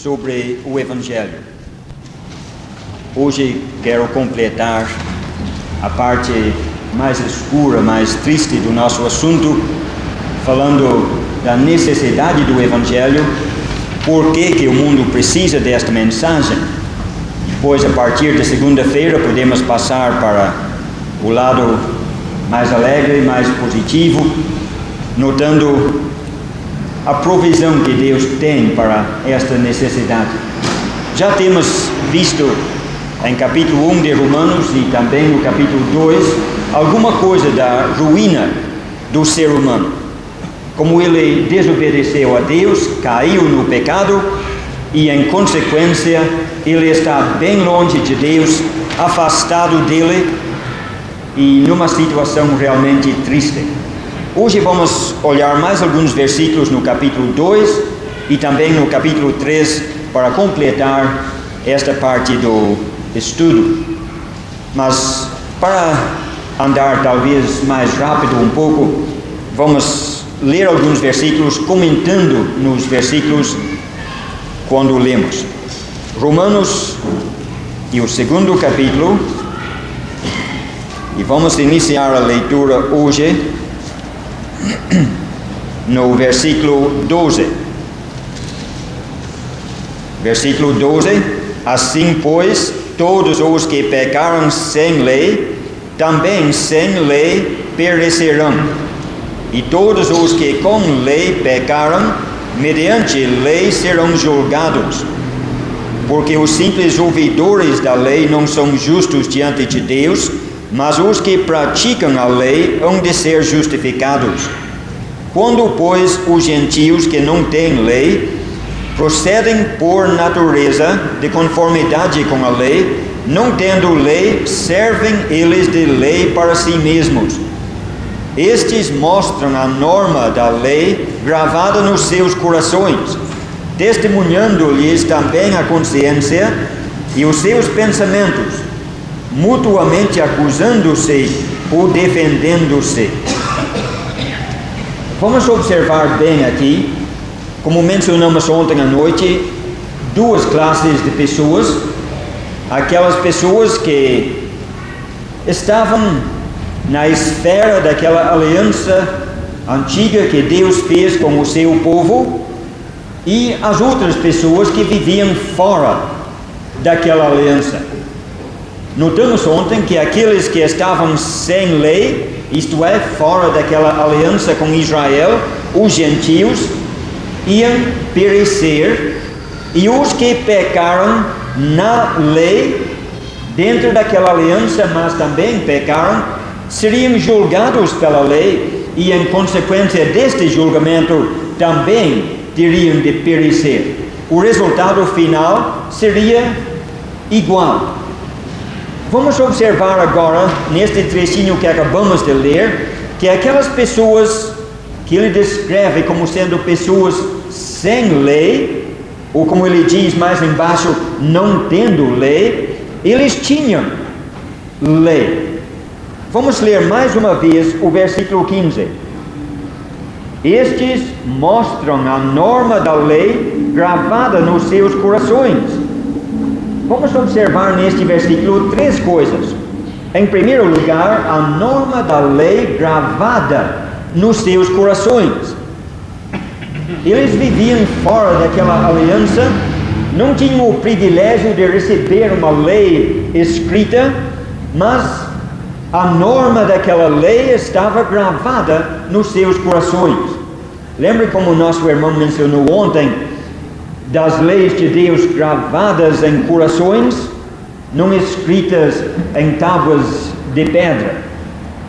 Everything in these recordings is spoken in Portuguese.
sobre o Evangelho. Hoje quero completar a parte mais escura, mais triste do nosso assunto, falando da necessidade do Evangelho, por que o mundo precisa desta mensagem. Depois, a partir de segunda-feira, podemos passar para o lado mais alegre, mais positivo, notando a provisão que Deus tem para esta necessidade. Já temos visto em capítulo 1 de Romanos e também no capítulo 2 alguma coisa da ruína do ser humano. Como ele desobedeceu a Deus, caiu no pecado e, em consequência, ele está bem longe de Deus, afastado dele e numa situação realmente triste. Hoje vamos olhar mais alguns versículos no capítulo 2 e também no capítulo 3 para completar esta parte do estudo. Mas para andar talvez mais rápido um pouco, vamos ler alguns versículos, comentando nos versículos quando lemos. Romanos e o segundo capítulo, e vamos iniciar a leitura hoje no versículo 12. Versículo 12: Assim, pois, todos os que pecaram sem lei, também sem lei perecerão. E todos os que com lei pecaram, mediante lei serão julgados. Porque os simples ouvidores da lei não são justos diante de Deus, mas os que praticam a lei hão de ser justificados. Quando, pois, os gentios que não têm lei procedem por natureza de conformidade com a lei, não tendo lei, servem eles de lei para si mesmos. Estes mostram a norma da lei gravada nos seus corações, testemunhando-lhes também a consciência e os seus pensamentos, mutuamente acusando-se ou defendendo-se. Vamos observar bem aqui, como mencionamos ontem à noite, duas classes de pessoas. Aquelas pessoas que estavam na esfera daquela aliança antiga que Deus fez com o seu povo, e as outras pessoas que viviam fora daquela aliança. Notamos ontem que aqueles que estavam sem lei, isto é, fora daquela aliança com Israel, os gentios, iam perecer, e os que pecaram na lei, dentro daquela aliança, mas também pecaram, seriam julgados pela lei, e em consequência deste julgamento também teriam de perecer. O resultado final seria igual. Vamos observar agora, neste trechinho que acabamos de ler, que aquelas pessoas que ele descreve como sendo pessoas sem lei, ou como ele diz mais embaixo, não tendo lei, eles tinham lei. Vamos ler mais uma vez o versículo 15. Estes mostram a norma da lei gravada nos seus corações. Vamos observar neste versículo três coisas. Em primeiro lugar, a norma da lei gravada nos seus corações. Eles viviam fora daquela aliança, não tinham o privilégio de receber uma lei escrita, mas a norma daquela lei estava gravada nos seus corações. Lembre como nosso irmão mencionou ontem, das leis de Deus gravadas em corações, não escritas em tábuas de pedra,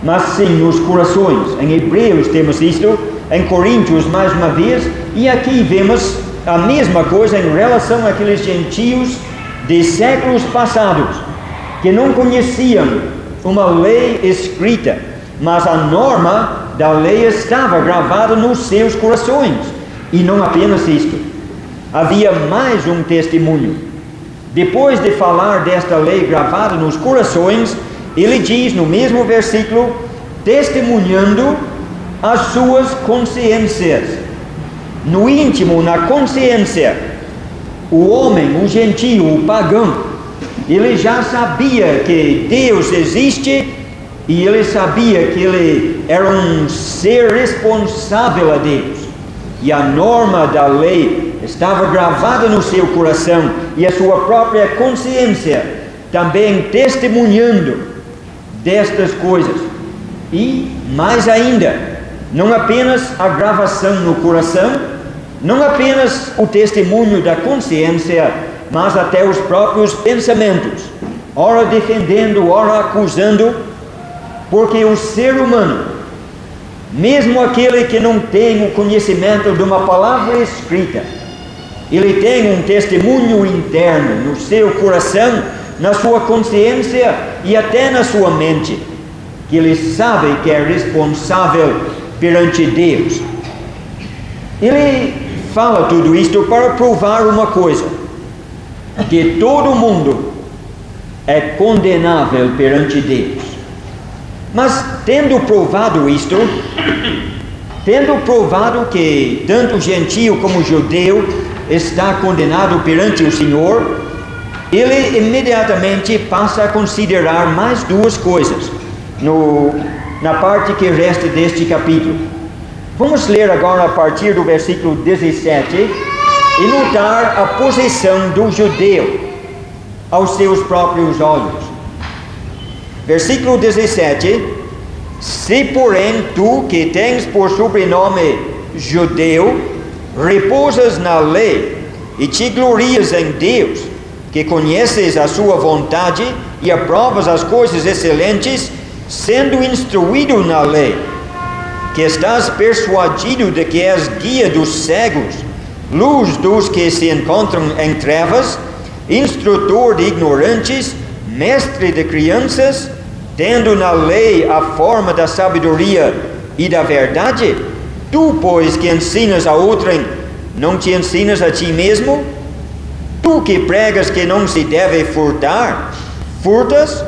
mas sim nos corações. Em Hebreus temos isto, em Coríntios mais uma vez, e aqui vemos a mesma coisa em relação àqueles gentios de séculos passados, que não conheciam uma lei escrita, mas a norma da lei estava gravada nos seus corações. E não apenas isto. Havia mais um testemunho. Depois de falar desta lei gravada nos corações, ele diz no mesmo versículo, testemunhando as suas consciências. No íntimo, na consciência, o homem, o gentio, o pagão, ele já sabia que Deus existe e ele sabia que ele era um ser responsável a Deus. E a norma da lei estava gravada no seu coração e a sua própria consciência também testemunhando destas coisas. E mais ainda, não apenas a gravação no coração, não apenas o testemunho da consciência, mas até os próprios pensamentos, ora defendendo, ora acusando, porque o ser humano, mesmo aquele que não tem o conhecimento de uma palavra escrita, ele tem um testemunho interno no seu coração, na sua consciência e até na sua mente, que ele sabe que é responsável perante Deus. Ele fala tudo isto para provar uma coisa, que todo mundo é condenável perante Deus. Mas tendo provado isto, tendo provado que tanto gentio como judeu está condenado perante o Senhor, ele imediatamente passa a considerar mais duas coisas na parte que resta deste capítulo. Vamos ler agora a partir do versículo 17 e notar a posição do judeu aos seus próprios olhos. Versículo 17: Se porém tu, que tens por sobrenome judeu, repousas na lei e te glorias em Deus, que conheces a sua vontade e aprovas as coisas excelentes, sendo instruído na lei, que estás persuadido de que és guia dos cegos, luz dos que se encontram em trevas, instrutor de ignorantes, mestre de crianças, tendo na lei a forma da sabedoria e da verdade, tu, pois, que ensinas a outrem, não te ensinas a ti mesmo? Tu que pregas que não se deve furtar, furtas?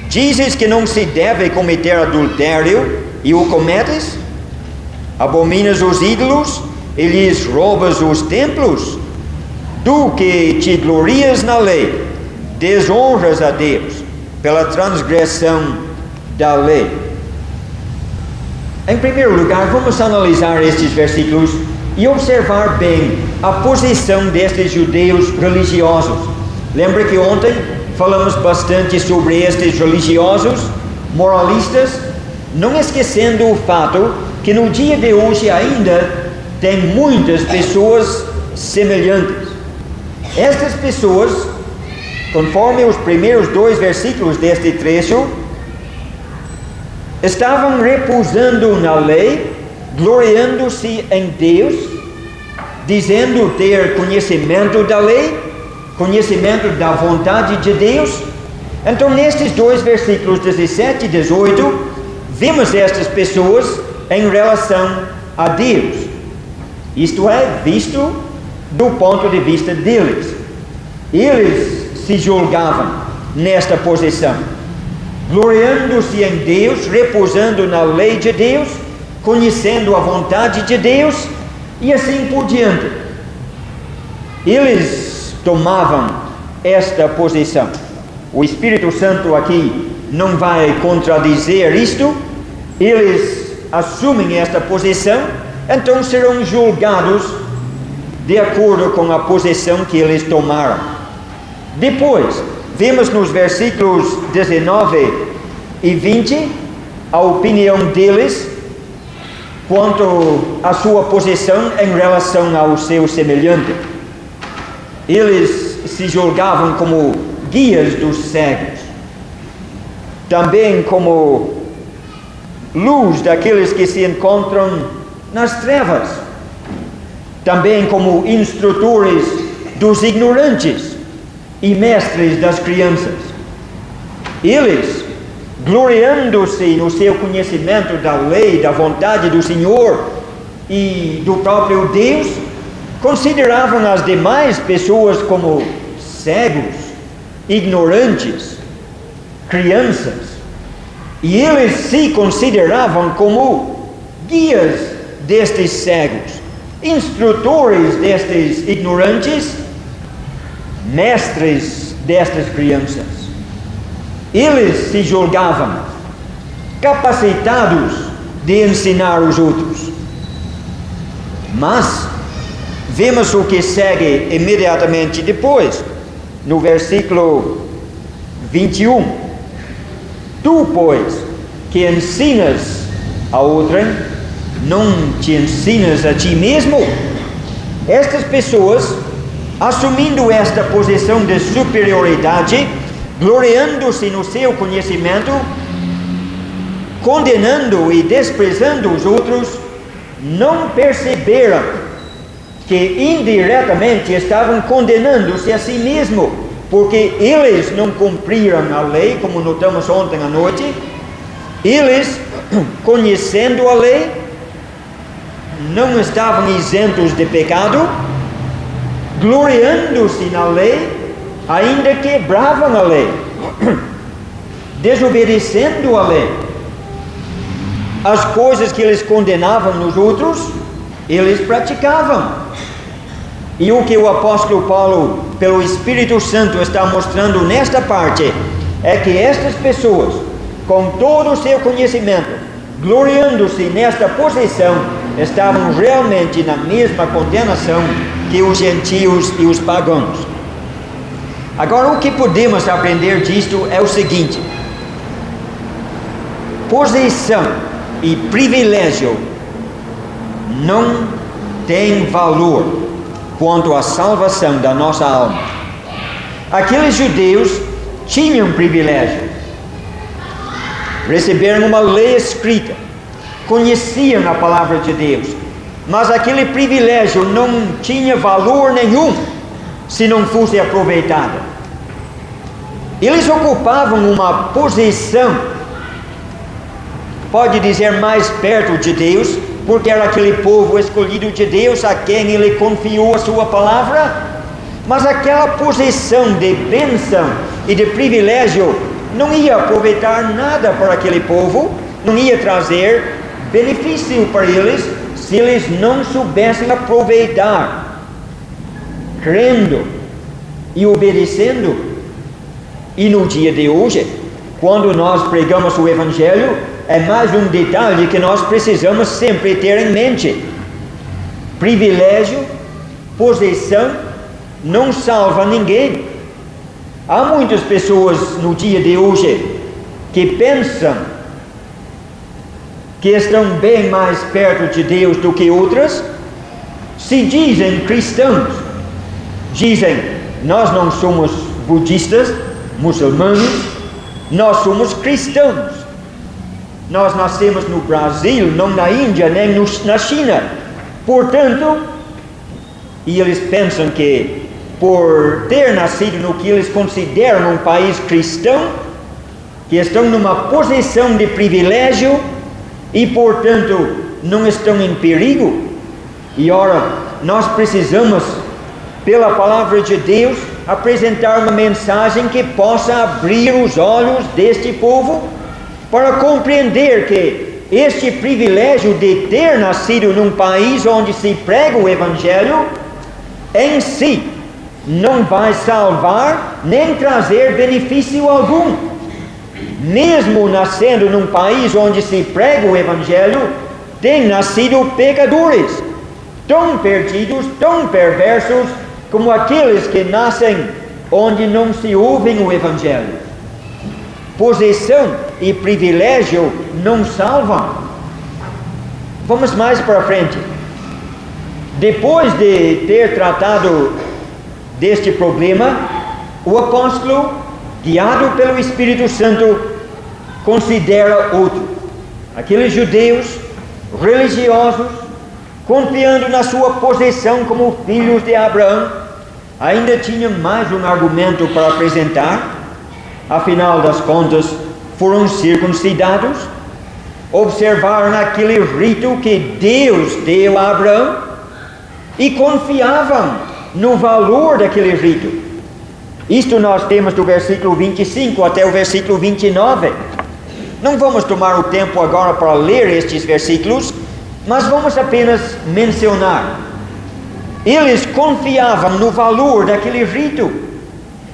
Dizes que não se deve cometer adultério e o cometes? Abominas os ídolos e lhes roubas os templos? Tu que te glorias na lei, desonras a Deus pela transgressão da lei. Em primeiro lugar, vamos analisar estes versículos e observar bem a posição destes judeus religiosos. Lembra que ontem falamos bastante sobre estes religiosos, moralistas, não esquecendo o fato que no dia de hoje ainda tem muitas pessoas semelhantes. Estas pessoas, conforme os primeiros 2 versículos deste trecho, estavam repousando na lei, gloriando-se em Deus, dizendo ter conhecimento da lei, conhecimento da vontade de Deus. Então, nestes 2 versículos 17 e 18, vemos estas pessoas em relação a Deus. Isto é, visto do ponto de vista deles. Eles se julgavam nesta posição, gloriando-se em Deus, repousando na lei de Deus, conhecendo a vontade de Deus e assim por diante. Eles tomavam esta posição. O Espírito Santo aqui não vai contradizer isto. Eles assumem esta posição, então serão julgados de acordo com a posição que eles tomaram. Depois, vemos nos versículos 19 e 20 a opinião deles quanto à sua posição em relação ao seu semelhante. Eles se julgavam como guias dos cegos, também como luz daqueles que se encontram nas trevas, também como instrutores dos ignorantes e mestres das crianças. Eles, gloriando-se no seu conhecimento da lei, da vontade do Senhor e do próprio Deus, consideravam as demais pessoas como cegos, ignorantes, crianças, e eles se consideravam como guias destes cegos, instrutores destes ignorantes mestres destas crianças. Eles se julgavam capacitados de ensinar os outros. Mas vemos o que segue imediatamente depois, no versículo 21. Tu, pois, que ensinas a outrem, não te ensinas a ti mesmo? Estas pessoas, assumindo esta posição de superioridade, gloriando-se no seu conhecimento, condenando e desprezando os outros, não perceberam que indiretamente estavam condenando-se a si mesmo, porque eles não cumpriram a lei, como notamos ontem à noite. Eles, conhecendo a lei, não estavam isentos de pecado, gloriando-se na lei, ainda quebravam a lei, desobedecendo a lei. As coisas que eles condenavam nos outros, eles praticavam. E o que o apóstolo Paulo, pelo Espírito Santo, está mostrando nesta parte, é que estas pessoas, com todo o seu conhecimento, gloriando-se nesta posição, estavam realmente na mesma condenação que os gentios e os pagãos. Agora, o que podemos aprender disto é o seguinte: posição e privilégio não tem valor quanto à salvação da nossa alma. Aqueles judeus tinham privilégio, receberam uma lei escrita, conheciam a palavra de Deus, mas aquele privilégio não tinha valor nenhum se não fosse aproveitado. Eles ocupavam uma posição, pode dizer, mais perto de Deus, porque era aquele povo escolhido de Deus a quem Ele confiou a sua palavra, mas aquela posição de bênção e de privilégio não ia aproveitar nada para aquele povo, não ia trazer benefício para eles, se eles não soubessem aproveitar, crendo e obedecendo. E no dia de hoje, quando nós pregamos o Evangelho, é mais um detalhe que nós precisamos sempre ter em mente: privilégio, posição, não salva ninguém. Há muitas pessoas no dia de hoje que pensam que estão bem mais perto de Deus do que outras, se dizem cristãos, dizem: nós não somos budistas, muçulmanos, nós somos cristãos. Nós nascemos no Brasil, não na Índia, nem na China. Portanto, e eles pensam que por ter nascido no que eles consideram um país cristão, que estão numa posição de privilégio e, portanto, não estão em perigo. E ora, nós precisamos, pela palavra de Deus, apresentar uma mensagem que possa abrir os olhos deste povo para compreender que este privilégio de ter nascido num país onde se prega o Evangelho, em si, não vai salvar nem trazer benefício algum. Mesmo nascendo num país onde se prega o Evangelho, têm nascido pecadores, tão perdidos, tão perversos, como aqueles que nascem onde não se ouvem o Evangelho. Posição e privilégio não salvam. Vamos mais para frente. Depois de ter tratado deste problema, o apóstolo, guiado pelo Espírito Santo, considera outro. Aqueles judeus religiosos, confiando na sua posição como filhos de Abraão, ainda tinham mais um argumento para apresentar. Afinal das contas, foram circuncidados, observaram aquele rito que Deus deu a Abraão e confiavam no valor daquele rito. Isto nós temos do versículo 25 até o versículo 29. Não vamos tomar o tempo agora para ler estes versículos, mas vamos apenas mencionar. Eles confiavam no valor daquele rito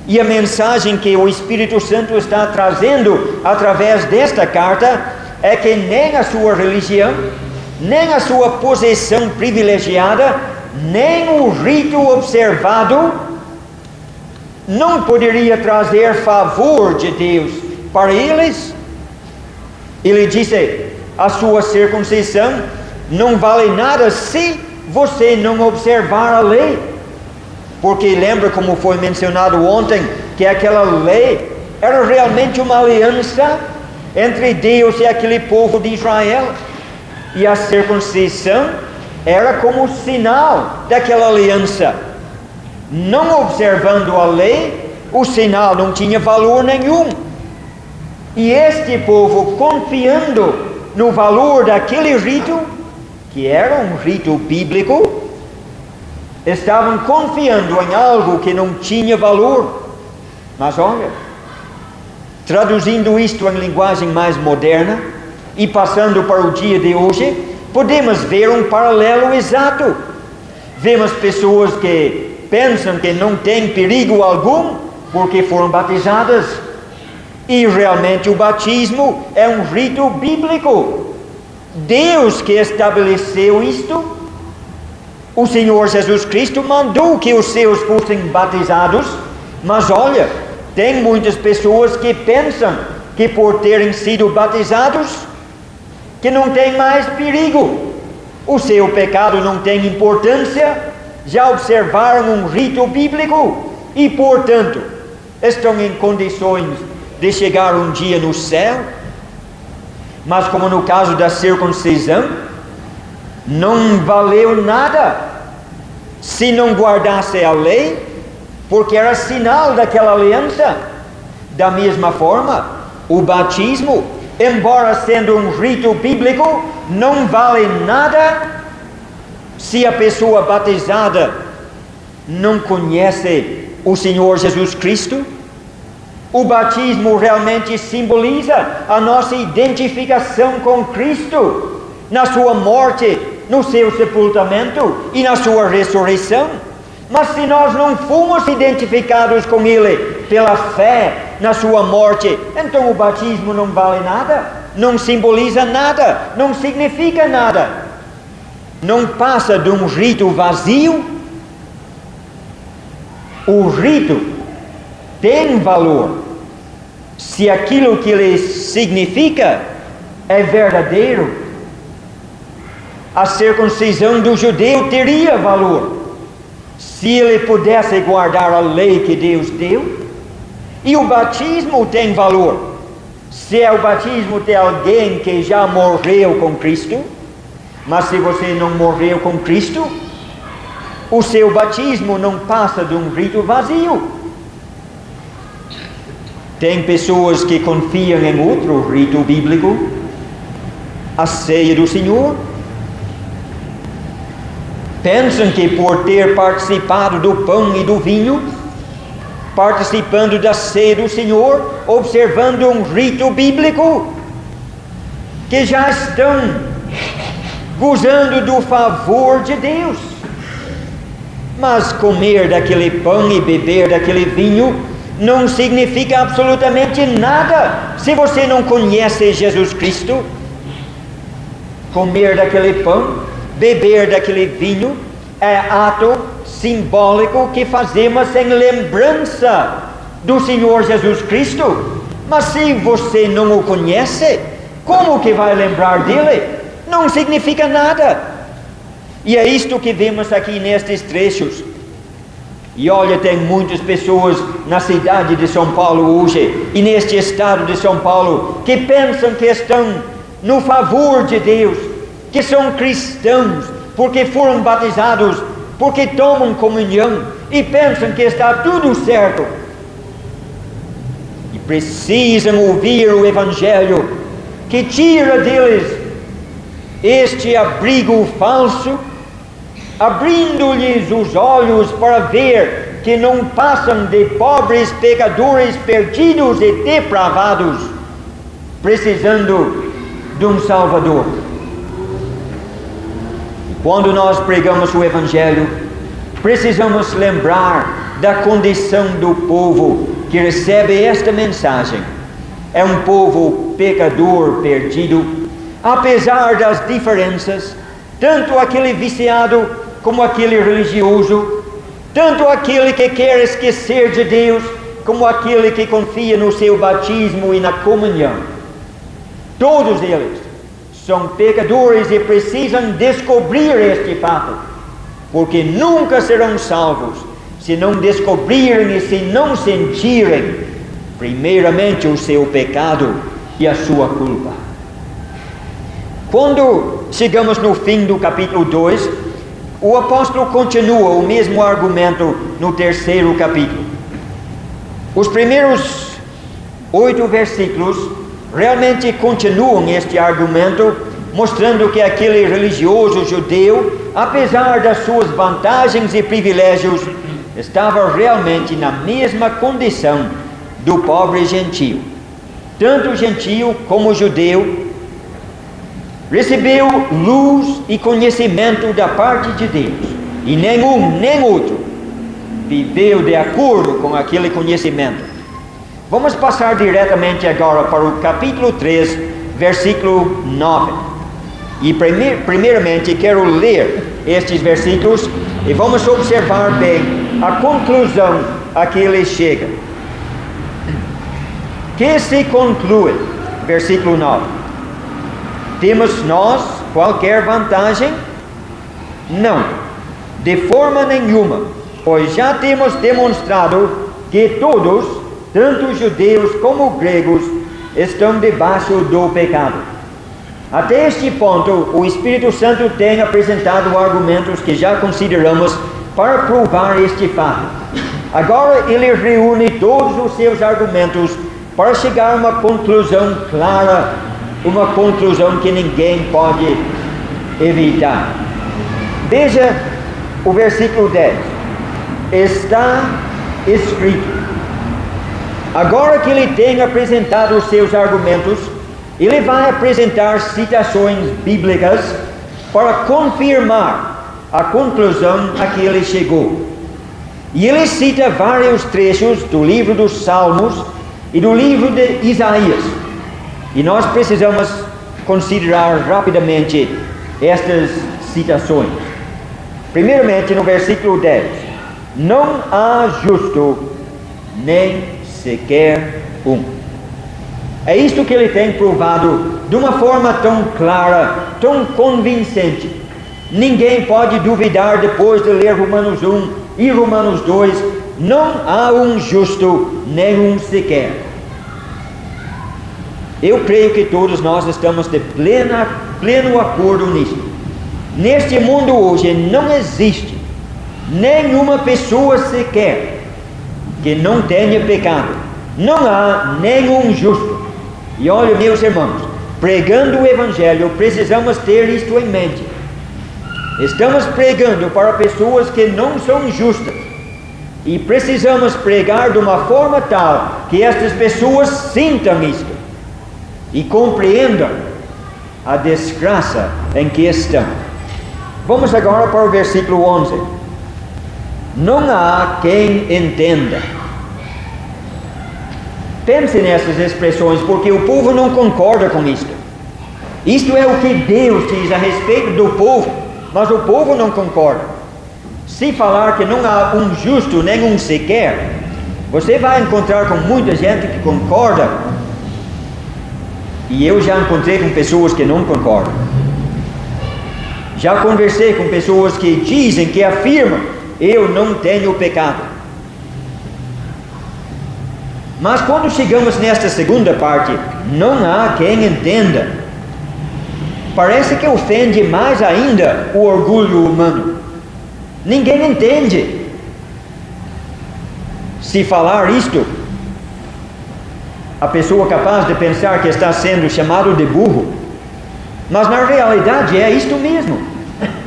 E a mensagem que o Espírito Santo está trazendo através desta carta é que nem a sua religião, nem a sua posição privilegiada, nem o rito observado não poderia trazer favor de Deus para eles. Ele disse: a sua circuncisão não vale nada se você não observar a lei. Porque lembra como foi mencionado ontem, que aquela lei era realmente uma aliança entre Deus e aquele povo de Israel. E a circuncisão era como sinal daquela aliança. Não observando a lei, o sinal não tinha valor nenhum. E este povo, confiando no valor daquele rito, que era um rito bíblico, estavam confiando em algo que não tinha valor. Mas olha, traduzindo isto em linguagem mais moderna e passando para o dia de hoje, podemos ver um paralelo exato. Vemos pessoas que pensam que não tem perigo algum porque foram batizadas, e realmente o batismo é um rito bíblico. Deus que estabeleceu isto. O Senhor Jesus Cristo mandou que os seus fossem batizados, mas olha, tem muitas pessoas que pensam que por terem sido batizados, que não tem mais perigo, o seu pecado não tem importância, já observaram um rito bíblico e, portanto, estão em condições de chegar um dia no céu. Mas como no caso da circuncisão, não valeu nada se não guardasse a lei, porque era sinal daquela aliança. Da mesma forma, o batismo, embora sendo um rito bíblico, não vale nada se a pessoa batizada não conhece o Senhor Jesus Cristo. O batismo realmente simboliza a nossa identificação com Cristo, na sua morte, no seu sepultamento e na sua ressurreição. Mas se nós não fomos identificados com Ele pela fé na sua morte, então o batismo não vale nada, não simboliza nada, não significa nada, não passa de um rito vazio. O rito tem valor se aquilo que ele significa é verdadeiro. A circuncisão do judeu teria valor se ele pudesse guardar a lei que Deus deu. E o batismo tem valor se é o batismo de alguém que já morreu com Cristo. Mas se você não morreu com Cristo, o seu batismo não passa de um rito vazio. Tem pessoas que confiam em outro rito bíblico, a ceia do Senhor. Pensam que por ter participado do pão e do vinho, participando da ceia do Senhor, observando um rito bíblico, que já estão gozando do favor de Deus. Mas comer daquele pão e beber daquele vinho não significa absolutamente nada se você não conhece Jesus Cristo. Comer daquele pão, beber daquele vinho é ato simbólico que fazemos em lembrança do Senhor Jesus Cristo. Mas se você não o conhece, como que vai lembrar dele? Não significa nada. E é isto que vemos aqui nestes trechos. E olha, tem muitas pessoas na cidade de São Paulo hoje, e neste estado de São Paulo, que pensam que estão no favor de Deus, que são cristãos, porque foram batizados, porque tomam comunhão, e pensam que está tudo certo. E precisam ouvir o Evangelho, que tira deles este abrigo falso, abrindo-lhes os olhos para ver que não passam de pobres pecadores perdidos e depravados, precisando de um Salvador. E quando nós pregamos o Evangelho, precisamos lembrar da condição do povo que recebe esta mensagem. É um povo pecador perdido, apesar das diferenças, tanto aquele viciado como aquele religioso, tanto aquele que quer esquecer de Deus, como aquele que confia no seu batismo e na comunhão. Todos eles são pecadores e precisam descobrir este fato, porque nunca serão salvos se não descobrirem e se não sentirem, primeiramente, o seu pecado e a sua culpa. Quando chegamos no fim do capítulo 2, o apóstolo continua o mesmo argumento no terceiro capítulo. Os primeiros 8 versículos realmente continuam este argumento, mostrando que aquele religioso judeu, apesar das suas vantagens e privilégios, estava realmente na mesma condição do pobre gentio. Tanto gentio como judeu recebeu luz e conhecimento da parte de Deus, e nenhum nem outro viveu de acordo com aquele conhecimento. Vamos passar diretamente agora para o capítulo 3, versículo 9. E primeiramente quero ler estes versículos e vamos observar bem a conclusão a que ele chega. Que se conclui, versículo 9: temos nós qualquer vantagem? Não, de forma nenhuma, pois já temos demonstrado que todos, tanto judeus como gregos, estão debaixo do pecado. Até este ponto, o Espírito Santo tem apresentado argumentos que já consideramos para provar este fato. Agora ele reúne todos os seus argumentos para chegar a uma conclusão clara, uma conclusão que ninguém pode evitar. Veja o versículo 10. Está escrito. Agora que ele tem apresentado os seus argumentos, ele vai apresentar citações bíblicas para confirmar a conclusão a que ele chegou. E ele cita vários trechos do livro dos Salmos e do livro de Isaías. E nós precisamos considerar rapidamente estas citações. Primeiramente, no versículo 10: não há justo, nem sequer um. É isto que ele tem provado de uma forma tão clara, tão convincente. Ninguém pode duvidar depois de ler Romanos 1 e Romanos 2. Não há um justo, nem um sequer. Eu creio que todos nós estamos de pleno acordo nisso. Neste mundo hoje não existe nenhuma pessoa sequer que não tenha pecado. Não há nenhum justo. E olha, meus irmãos, pregando o Evangelho, precisamos ter isto em mente. Estamos pregando para pessoas que não são justas, e precisamos pregar de uma forma tal que estas pessoas sintam isto e compreendam a desgraça em que estão. Vamos agora para o versículo 11. Não há quem entenda. Pense nessas expressões, porque o povo não concorda com isto. Isto é o que Deus diz a respeito do povo, mas o povo não concorda. Se falar que não há um justo nem um sequer, você vai encontrar com muita gente que concorda, e eu já encontrei com pessoas que não concordam. Já conversei com pessoas que dizem, que afirmam: eu não tenho pecado. Mas quando chegamos nesta segunda parte, não há quem entenda, parece que ofende mais ainda o orgulho humano. Ninguém entende. Se falar isto, a pessoa capaz de pensar que está sendo chamado de burro, mas na realidade é isto mesmo.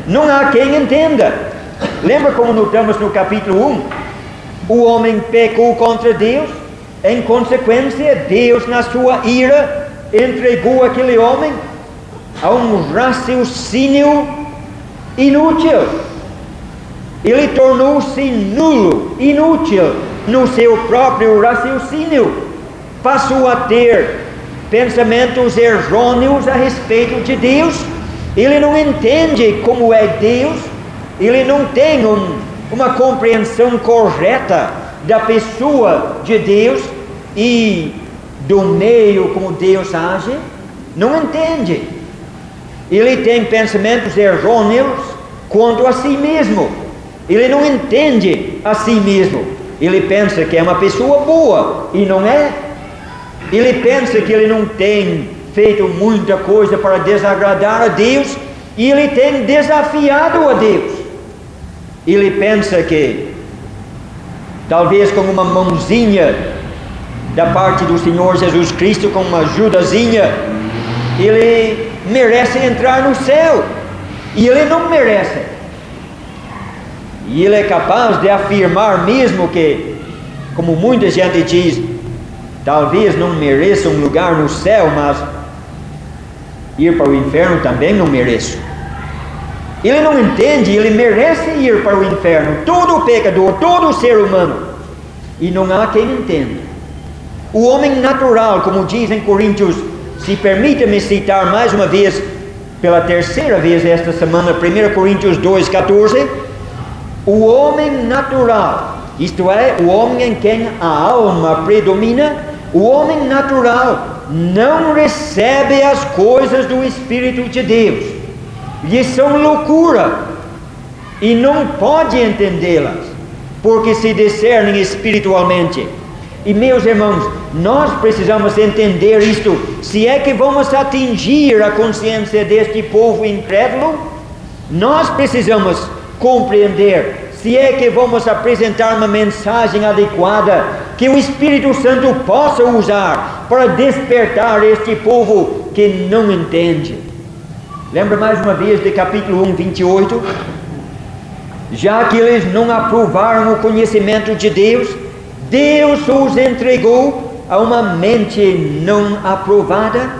Não há quem entenda. Lembra como notamos no capítulo 1? O homem pecou contra Deus. Em consequência, Deus, na sua ira, entregou aquele homem a um raciocínio inútil. Ele tornou-se nulo, inútil no seu próprio raciocínio. Passou a ter pensamentos errôneos a respeito de Deus. Ele não entende como é Deus. Ele não tem uma compreensão correta da pessoa de Deus e do meio como Deus age. Não entende. Ele tem pensamentos errôneos quanto a si mesmo. Ele não entende a si mesmo. Ele pensa que é uma pessoa boa e não é. Ele pensa que ele não tem feito muita coisa para desagradar a Deus e ele tem desafiado a Deus. Ele pensa que talvez com uma mãozinha da parte do Senhor Jesus Cristo, com uma ajudazinha, ele merece entrar no céu. E ele não merece. E ele é capaz de afirmar mesmo que, como muita gente diz, talvez não mereça um lugar no céu, mas ir para o inferno também não mereço. Ele não entende, ele merece ir para o inferno. Todo pecador, todo ser humano. E não há quem entenda. O homem natural, como diz em Coríntios, se permita-me citar mais uma vez, pela terceira vez esta semana, 1 Coríntios 2,14. O homem natural, isto é, o homem em quem a alma predomina, o homem natural não recebe as coisas do Espírito de Deus. Lhes são loucura e não pode entendê-las, porque se discernem espiritualmente. E meus irmãos, nós precisamos entender isto, se é que vamos atingir a consciência deste povo incrédulo. Nós precisamos compreender, se é que vamos apresentar uma mensagem adequada, que o Espírito Santo possa usar para despertar este povo que não entende. Lembra mais uma vez de capítulo 1, 28? Já que eles não aprovaram o conhecimento de Deus, Deus os entregou a uma mente não aprovada.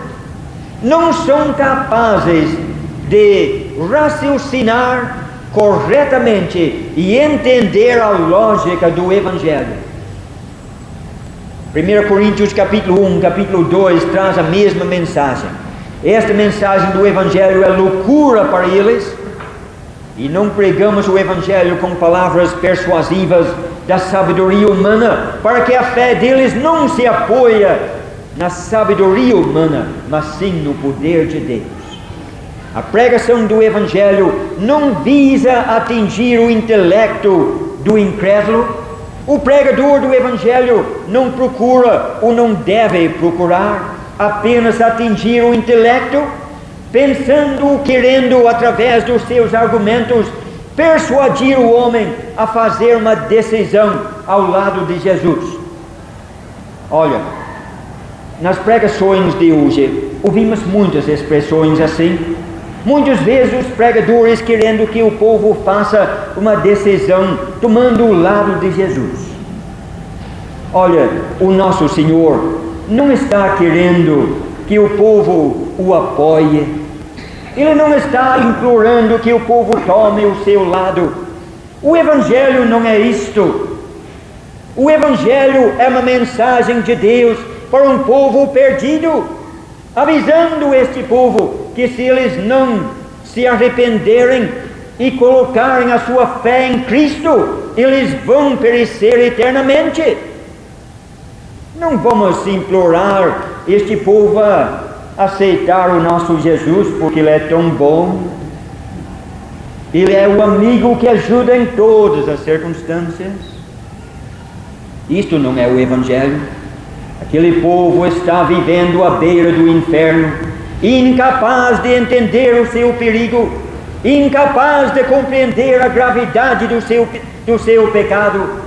Não são capazes de raciocinar corretamente e entender a lógica do Evangelho. 1 Coríntios capítulo 1, capítulo 2 traz a mesma mensagem. Esta mensagem do Evangelho é loucura para eles, e não pregamos o Evangelho com palavras persuasivas da sabedoria humana, para que a fé deles não se apoie na sabedoria humana, mas sim no poder de Deus. A pregação do Evangelho não visa atingir o intelecto do incrédulo. O pregador do Evangelho não procura ou não deve procurar apenas atingir o intelecto, pensando, querendo, através dos seus argumentos, persuadir o homem a fazer uma decisão ao lado de Jesus. Olha, nas pregações de hoje, ouvimos muitas expressões assim. Muitas vezes os pregadores querendo que o povo faça uma decisão, tomando o lado de Jesus. Olha, o nosso Senhor não está querendo que o povo o apoie. Ele não está implorando que o povo tome o seu lado. O Evangelho não é isto. O Evangelho é uma mensagem de Deus para um povo perdido, avisando este povo que se eles não se arrependerem e colocarem a sua fé em Cristo, eles vão perecer eternamente. Não vamos implorar este povo a aceitar o nosso Jesus porque Ele é tão bom. Ele é o amigo que ajuda em todas as circunstâncias. Isto não é o Evangelho. Aquele povo está vivendo à beira do inferno, incapaz de entender o seu perigo, incapaz de compreender a gravidade do seu pecado.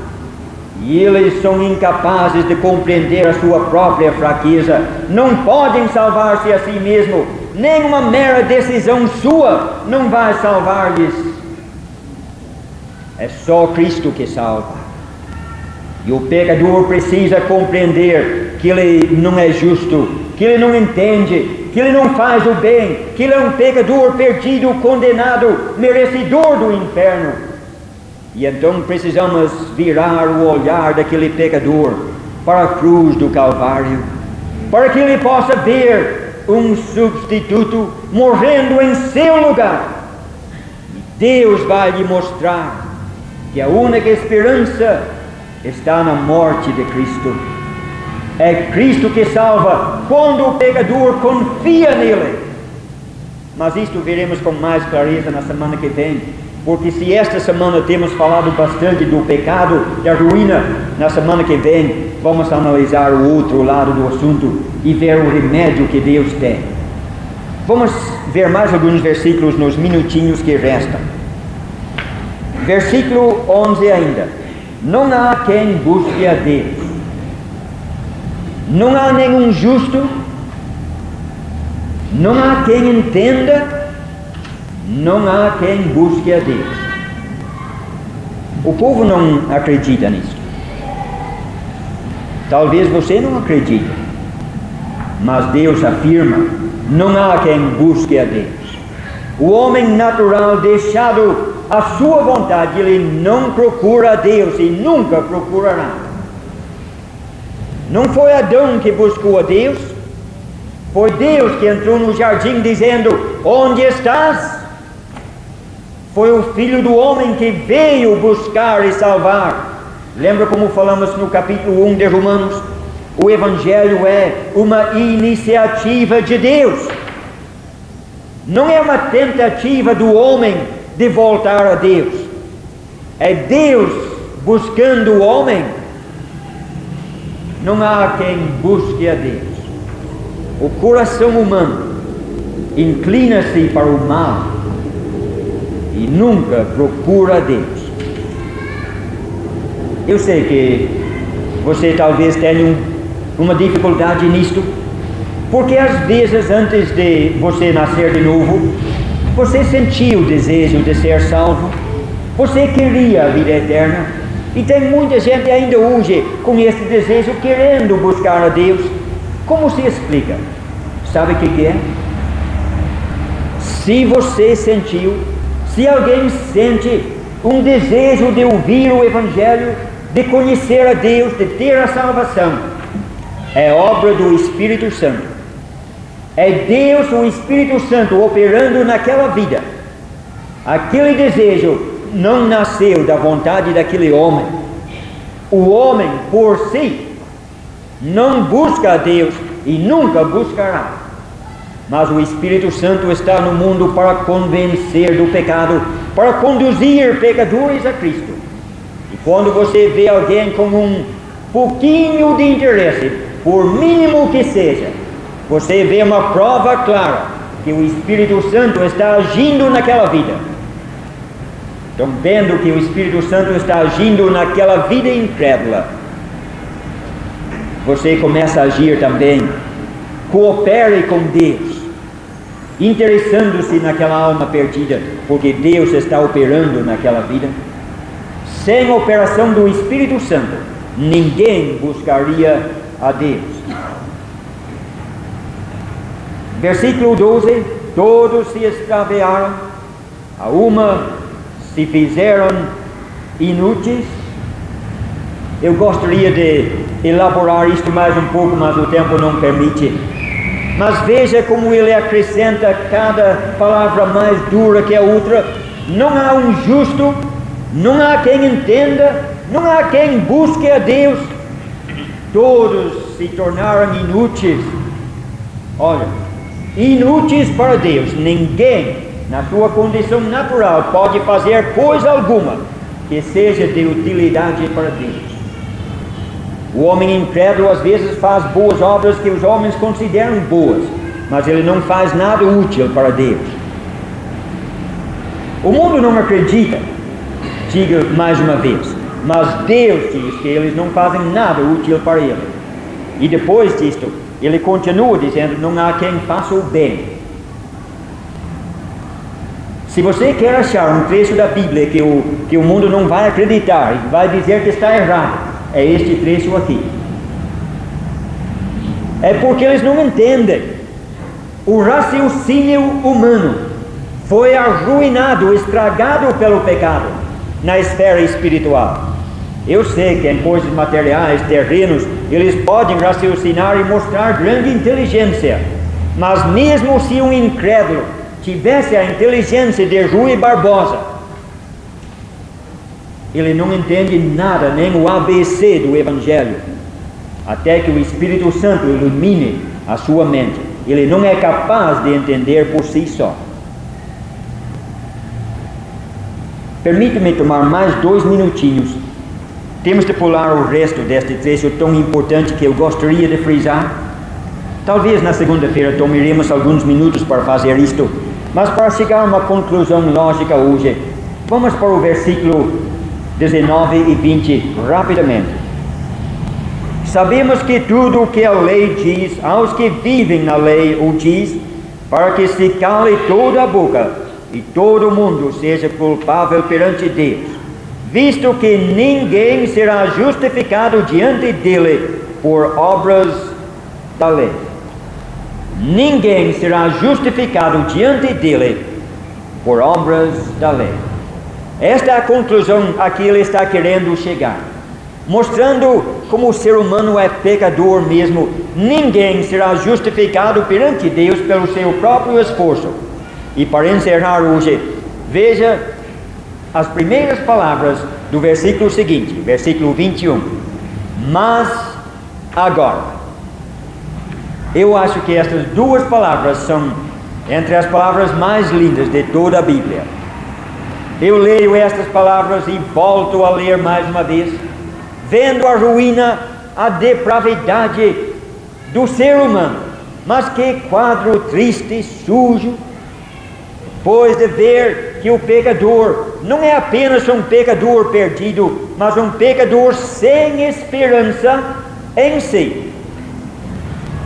E eles são incapazes de compreender a sua própria fraqueza. Não podem salvar-se a si mesmos. Nem uma mera decisão sua não vai salvar-lhes. É só Cristo que salva. E o pecador precisa compreender que ele não é justo, que ele não entende, que ele não faz o bem, que ele é um pecador perdido, condenado, merecedor do inferno. E então precisamos virar o olhar daquele pecador para a cruz do Calvário, para que ele possa ver um substituto morrendo em seu lugar. E Deus vai lhe mostrar que a única esperança está na morte de Cristo. É Cristo que salva quando o pecador confia nele. Mas isto veremos com mais clareza na semana que vem, porque se esta semana temos falado bastante do pecado, da ruína, na semana que vem vamos analisar o outro lado do assunto e ver o remédio que Deus tem. Vamos ver mais alguns versículos nos minutinhos que restam. Versículo 11 ainda. Não há quem busque a Deus. Não há nenhum justo. Não há quem entenda. Não há quem busque a Deus. O povo não acredita nisso. Talvez você não acredite, mas Deus afirma: não há quem busque a Deus. O homem natural, deixado à sua vontade, ele não procura a Deus e nunca procurará. Não foi Adão que buscou a Deus, foi Deus que entrou no jardim dizendo: onde estás? Foi o Filho do Homem que veio buscar e salvar. Lembra como falamos no capítulo 1 de Romanos? O Evangelho é uma iniciativa de Deus. Não é uma tentativa do homem de voltar a Deus. É Deus buscando o homem. Não há quem busque a Deus. O coração humano inclina-se para o mal e nunca procura a Deus. Eu sei que você talvez tenha uma dificuldade nisto, porque às vezes antes de você nascer de novo, você sentiu o desejo de ser salvo, você queria a vida eterna, e tem muita gente ainda hoje com esse desejo querendo buscar a Deus. Como se explica? Sabe o que é? Se você sentiu, se alguém sente um desejo de ouvir o Evangelho, de conhecer a Deus, de ter a salvação, é obra do Espírito Santo. É Deus, o Espírito Santo, operando naquela vida. Aquele desejo não nasceu da vontade daquele homem. O homem, por si, não busca a Deus e nunca buscará. Mas o Espírito Santo está no mundo para convencer do pecado, para conduzir pecadores a Cristo. E quando você vê alguém com um pouquinho de interesse, por mínimo que seja, você vê uma prova clara que o Espírito Santo está agindo naquela vida. Então, vendo que o Espírito Santo está agindo naquela vida incrédula, você começa a agir também. Coopere com Deus, interessando-se naquela alma perdida, porque Deus está operando naquela vida. Sem a operação do Espírito Santo, ninguém buscaria a Deus. Versículo 12: todos se extraviaram, a uma se fizeram inúteis. Eu gostaria de elaborar isto mais um pouco, mas o tempo não permite. Mas veja como ele acrescenta cada palavra mais dura que a outra. Não há um justo, não há quem entenda, não há quem busque a Deus. Todos se tornaram inúteis. Olha, inúteis para Deus. Ninguém, na sua condição natural, pode fazer coisa alguma que seja de utilidade para Deus. O homem incrédulo às vezes faz boas obras que os homens consideram boas, mas ele não faz nada útil para Deus. O mundo não acredita, diga mais uma vez, mas Deus diz que eles não fazem nada útil para ele. E depois disto, ele continua dizendo: não há quem faça o bem. Se você quer achar um trecho da Bíblia que o mundo não vai acreditar e vai dizer que está errado, é este trecho aqui. É porque eles não entendem. O raciocínio humano foi arruinado, estragado pelo pecado. na esfera espiritual. Eu sei que em coisas materiais, terrenos, eles podem raciocinar e mostrar grande inteligência, mas mesmo se um incrédulo tivesse a inteligência de Rui Barbosa, ele não entende nada, nem o ABC do Evangelho, até que o Espírito Santo ilumine a sua mente. Ele não é capaz de entender por si só. Permita-me tomar mais 2 minutinhos. Temos de pular o resto deste trecho tão importante que eu gostaria de frisar. Talvez na segunda-feira tomaremos alguns minutos para fazer isto, mas para chegar a uma conclusão lógica hoje, vamos para o versículo 19 e 20 rapidamente. Sabemos que tudo o que a lei diz, aos que vivem na lei o diz, para que se cale toda a boca e todo mundo seja culpável perante Deus, visto que ninguém será justificado diante dele por obras da lei. Ninguém será justificado diante dele por obras da lei. Esta é a conclusão a que ele está querendo chegar, mostrando como o ser humano é pecador mesmo. Ninguém será justificado perante Deus pelo seu próprio esforço. E para encerrar hoje, veja as primeiras palavras do versículo seguinte, versículo 21. Mas agora. Eu acho que estas 2 palavras são entre as palavras mais lindas de toda a Bíblia. Eu leio estas palavras e volto a ler mais uma vez, vendo a ruína, a depravidade do ser humano. Mas que quadro triste, sujo, pois de ver que o pecador não é apenas um pecador perdido, mas um pecador sem esperança em si.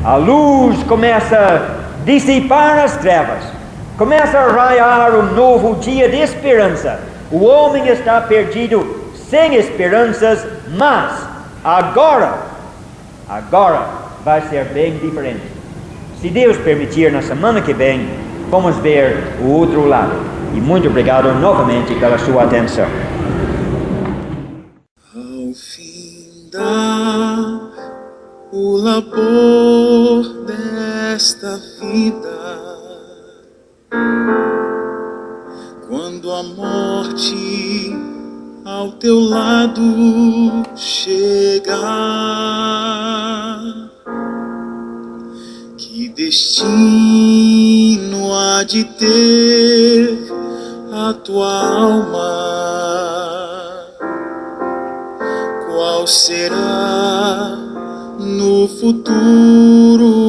A luz começa a dissipar as trevas, começa a raiar um novo dia de esperança. O homem está perdido, sem esperanças, mas agora vai ser bem diferente. Se Deus permitir, na semana que vem, vamos ver o outro lado. E muito obrigado novamente pela sua atenção. Ao findar o labor desta vida, quando a morte ao teu lado chegar, que destino há de ter a tua alma? Qual será no futuro